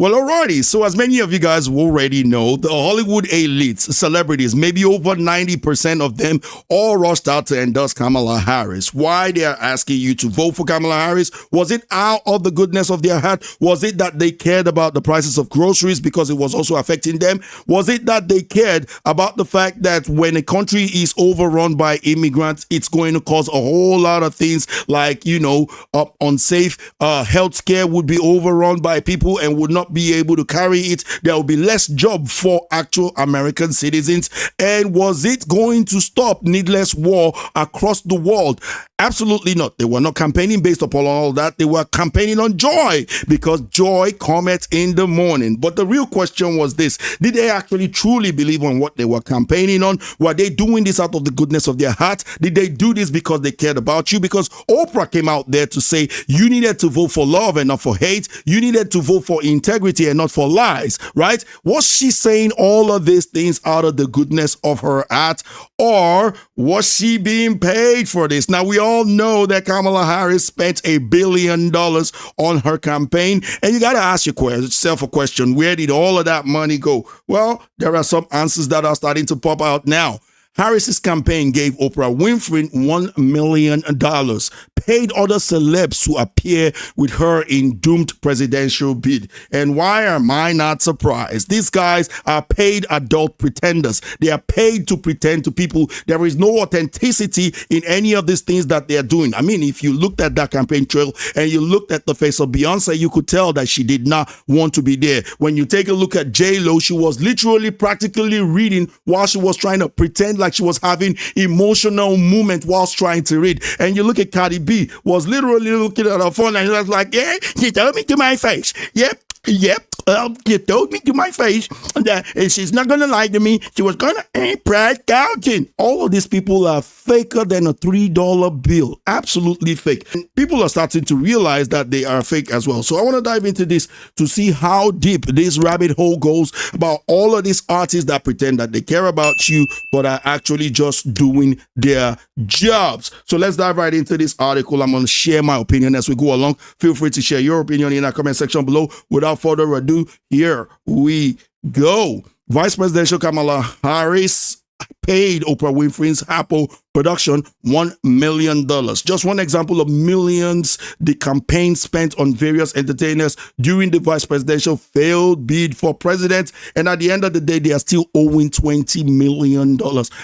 Well, alrighty. So as many of you guys already know, the Hollywood elites, celebrities, maybe over 90% of them all rushed out to endorse Kamala Harris. Why they are asking you to vote for Kamala Harris? Was it out of the goodness of their heart? Was it that they cared about the prices of groceries because it was also affecting them? Was it that they cared about the fact that when a country is overrun by immigrants, it's going to cause a whole lot of things like, unsafe healthcare would be overrun by people and would not be able to carry it. There will be less job for actual American citizens. And was it going to stop needless war across the world? Absolutely not. They were not campaigning based upon all that. They were campaigning on joy, because joy cometh in the morning. But the real question was this: did they actually truly believe on what they were campaigning on? Were they doing this out of the goodness of their heart? Did they do this because they cared about you? Because Oprah came out there to say you needed to vote for love and not for hate. You needed to vote for integrity and not for lies, right? Was she saying all of these things out of the goodness of her heart, or was she being paid for this? Now, we all know that Kamala Harris spent $1 billion on her campaign, and you got to ask yourself a question: where did all of that money go? Well, there are some answers that are starting to pop out now. Harris's campaign gave Oprah Winfrey $1 million, paid other celebs to appear with her in doomed presidential bid. And why am I not surprised? These guys are paid adult pretenders. They are paid to pretend to people. There is no authenticity in any of these things that they are doing. I mean, if you looked at that campaign trail and you looked at the face of Beyonce, you could tell that she did not want to be there. When you take a look at J-Lo, she was literally practically reading while she was trying to pretend like she was having emotional moment whilst trying to read. And you look at Cardi B, was literally looking at her phone and she was like, yeah, she told me to my face. Yep. You told me to my face that she's not going to lie to me. She was going to price gouging. All of these people are faker than a $3 bill. Absolutely fake. And people are starting to realize that they are fake as well. So I want to dive into this to see how deep this rabbit hole goes about all of these artists that pretend that they care about you, but are actually just doing their jobs. So let's dive right into this article. I'm going to share my opinion as we go along. Feel free to share your opinion in the comment section below. Without further ado, here we go. Vice President Kamala Harris paid Oprah Winfrey's Harpo production $1 million. Just one example of millions the campaign spent on various entertainers during the vice presidential failed bid for president. And at the end of the day, they are still owing $20 million.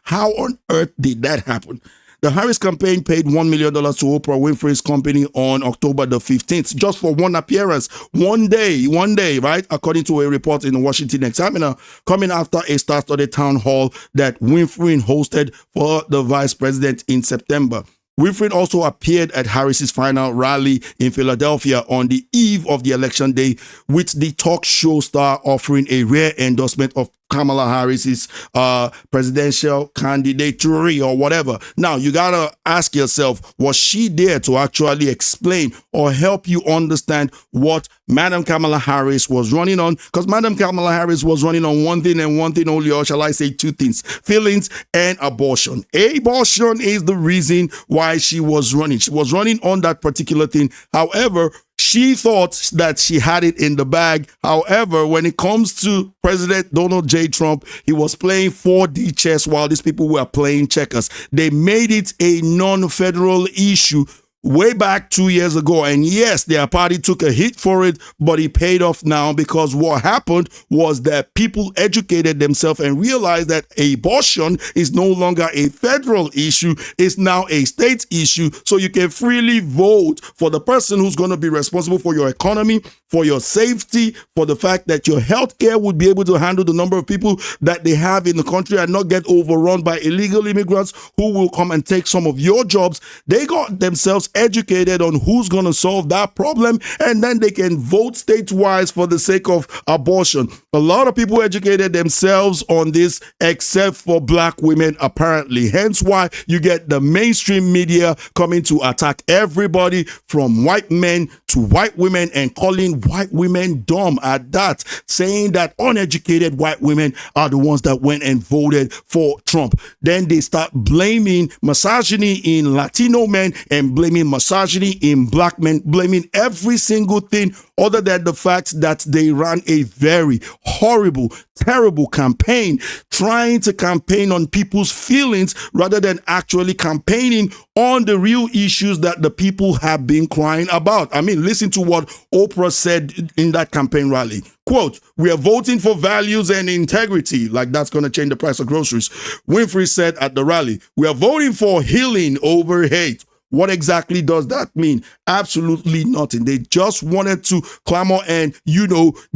How on earth did that happen? The Harris campaign paid $1 million to Oprah Winfrey's company on October the 15th, just for one appearance. One day, right? According to a report in the Washington Examiner, coming after a star-studded town hall that Winfrey hosted for the vice president in September. Winfrey also appeared at Harris's final rally in Philadelphia on the eve of the election day, with the talk show star offering a rare endorsement of Kamala Harris's presidential candidature or whatever. Now, you gotta ask yourself, was she there to actually explain or help you understand what Madam Kamala Harris was running on? Because Madam Kamala Harris was running on one thing and one thing only, or shall I say two things: feelings and abortion. Abortion is the reason why she was running. She was running on that particular thing. However, she thought that she had it in the bag. However, when it comes to President Donald J. Trump, he was playing 4D chess while these people were playing checkers. They made it a non-federal issue way back 2 years ago. And yes, their party took a hit for it, but it paid off now, because what happened was that people educated themselves and realized that abortion is no longer a federal issue. It's now a state issue. So you can freely vote for the person who's going to be responsible for your economy, for your safety, for the fact that your healthcare would be able to handle the number of people that they have in the country and not get overrun by illegal immigrants who will come and take some of your jobs. They got themselves educated on who's going to solve that problem, and then they can vote statewide for the sake of abortion. A lot of people educated themselves on this, except for black women, apparently. Hence why you get the mainstream media coming to attack everybody, from white men to white women, and calling white women dumb at that, saying that uneducated white women are the ones that went and voted for Trump. Then they start blaming misogyny in Latino men and blaming blaming misogyny in black men, blaming every single thing other than the fact that they ran a very horrible, terrible campaign, trying to campaign on people's feelings rather than actually campaigning on the real issues that the people have been crying about. I mean, listen to what Oprah said in that campaign rally. Quote, "We are voting for values and integrity," like that's going to change the price of groceries. Winfrey said at the rally, "We are voting for healing over hate." What exactly does that mean? Absolutely nothing. They just wanted to clamor and,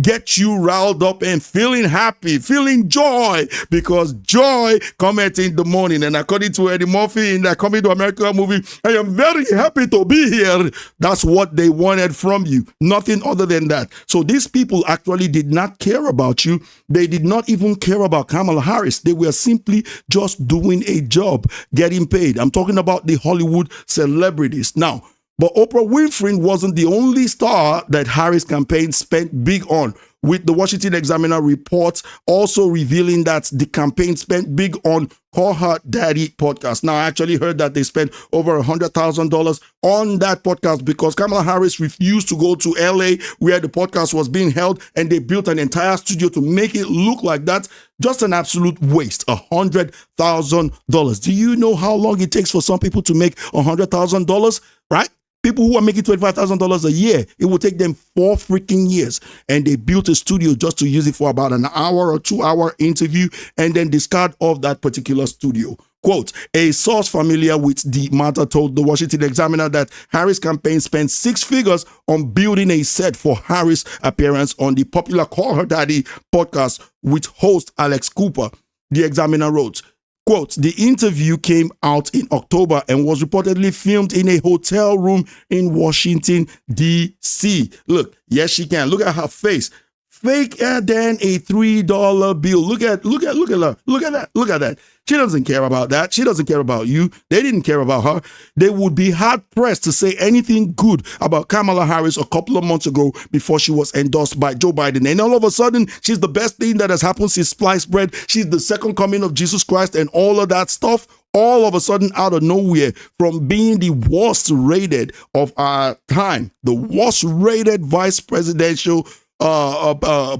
get you riled up and feeling happy, feeling joy, because joy cometh in the morning. And according to Eddie Murphy in that Coming to America movie, "I am very happy to be here." That's what they wanted from you. Nothing other than that. So these people actually did not care about you. They did not even care about Kamala Harris. They were simply just doing a job, getting paid. I'm talking about the Hollywood celebrities. Now, but Oprah Winfrey wasn't the only star that Harris' campaign spent big on, with the Washington Examiner report also revealing that the campaign spent big on Call Her Daddy podcast. Now, I actually heard that they spent over $100,000 on that podcast because Kamala Harris refused to go to LA where the podcast was being held, and they built an entire studio to make it look like that. Just an absolute waste. $100,000. Do you know how long it takes for some people to make $100,000? Right? People who are making $25,000 a year, it will take them 4 freaking years. And they built a studio just to use it for about an hour or 2-hour interview and then discard off that particular studio. Quote, a source familiar with the matter told the Washington Examiner that Harris' campaign spent 6 figures on building a set for Harris' appearance on the popular Call Her Daddy podcast with host Alex Cooper. The Examiner wrote, quote, the interview came out in October and was reportedly filmed in a hotel room in Washington, D.C. Look, yes, she can. Look at her face. Faker than a $3 bill. Look at that. She doesn't care about that. She doesn't care about you. They didn't care about her. They would be hard pressed to say anything good about Kamala Harris a couple of months ago before she was endorsed by Joe Biden. And all of a sudden, she's the best thing that has happened since sliced bread. She's the second coming of Jesus Christ and all of that stuff. All of a sudden, out of nowhere, from being the worst rated of our time, the worst rated vice presidential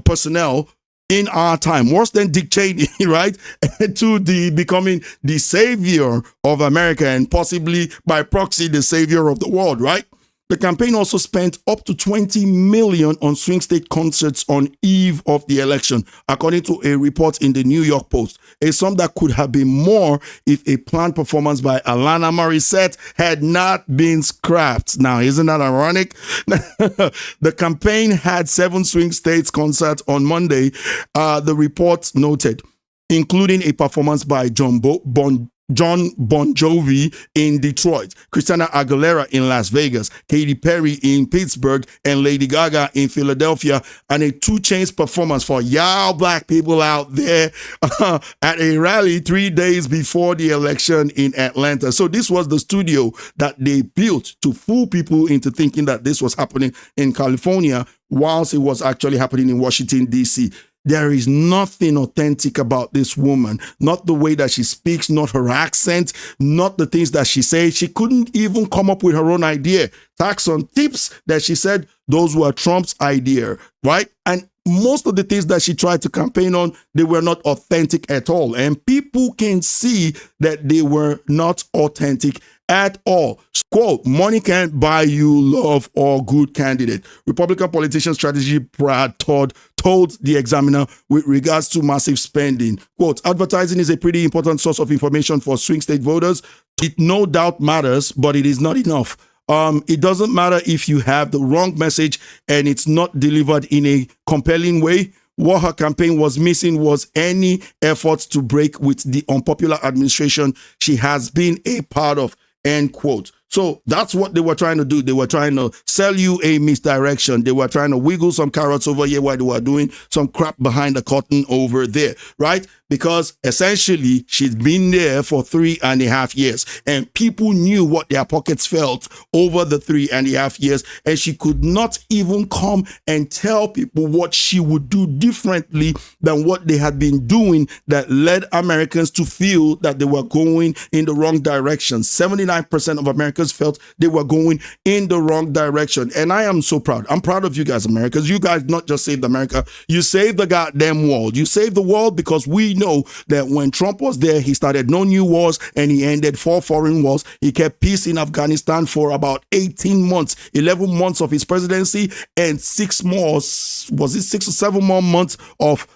personnel in our time, worse than Dick Cheney, right? To the becoming the savior of America and possibly by proxy the savior of the world, right? The campaign also spent up to $20 million on swing state concerts on eve of the election, according to a report in the New York Post. A sum that could have been more if a planned performance by Alanis Morissette had not been scrapped. Now, isn't that ironic? The campaign had 7 swing states concerts on Monday, the report noted, including a performance by John Bon Jovi in Detroit, Christina Aguilera in Las Vegas, Katy Perry in Pittsburgh, and Lady Gaga in Philadelphia, and a 2 Chainz performance for y'all black people out there at a rally 3 days before the election in Atlanta. So this was the studio that they built to fool people into thinking that this was happening in California whilst it was actually happening in Washington, D.C. There is nothing authentic about this woman, not the way that she speaks, not her accent, not the things that she says. She couldn't even come up with her own idea. Tax on tips that she said, those were Trump's idea, right? And most of the things that she tried to campaign on, they were not authentic at all. And people can see that they were not authentic at all. Quote, money can't buy you love or good candidate. Republican politician strategy Brad Todd told the Examiner with regards to massive spending. Quote, advertising is a pretty important source of information for swing state voters. It no doubt matters, but it is not enough. It doesn't matter if you have the wrong message and it's not delivered in a compelling way. What her campaign was missing was any effort to break with the unpopular administration she has been a part of, end quote. So that's what they were trying to do. They were trying to sell you a misdirection. They were trying to wiggle some carrots over here while they were doing some crap behind the curtain over there, right? Because essentially she's been there for 3.5 years and people knew what their pockets felt over the 3.5 years, and she could not even come and tell people what she would do differently than what they had been doing that led Americans to feel that they were going in the wrong direction. 79% of Americans Americans felt they were going in the wrong direction. And I am so proud. I'm proud of you guys, Americans. You guys not just saved America, you saved the goddamn world. You saved the world because we know that when Trump was there, he started no new wars and he ended 4 foreign wars. He kept peace in Afghanistan for about 18 months, 11 months of his presidency, and 6 more, was it 6 or 7 more months of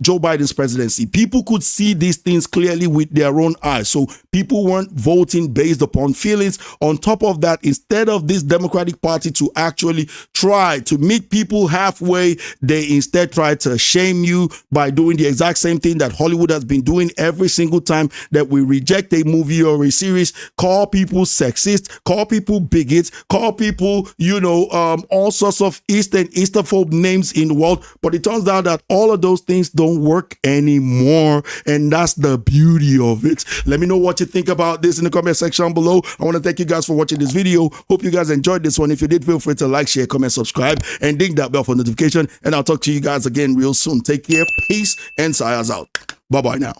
Joe Biden's presidency. People could see these things clearly with their own eyes. So people weren't voting based upon feelings. On top of that, instead of this Democratic Party to actually try to meet people halfway, they instead try to shame you by doing the exact same thing that Hollywood has been doing every single time that we reject a movie or a series. Call people sexist, call people bigots, call people, all sorts of East and Easternphobe names in the world. But it turns out that all of those things don't work anymore, and that's the beauty of it. Let me know what you think about this in the comment section below. I want to thank you guys for watching this video. Hope you guys enjoyed this one. If you did, feel free to like, share, comment, subscribe, and ding that bell for notification, and I'll talk to you guys again real soon. Take care, peace, and Saya's out. Bye-bye now.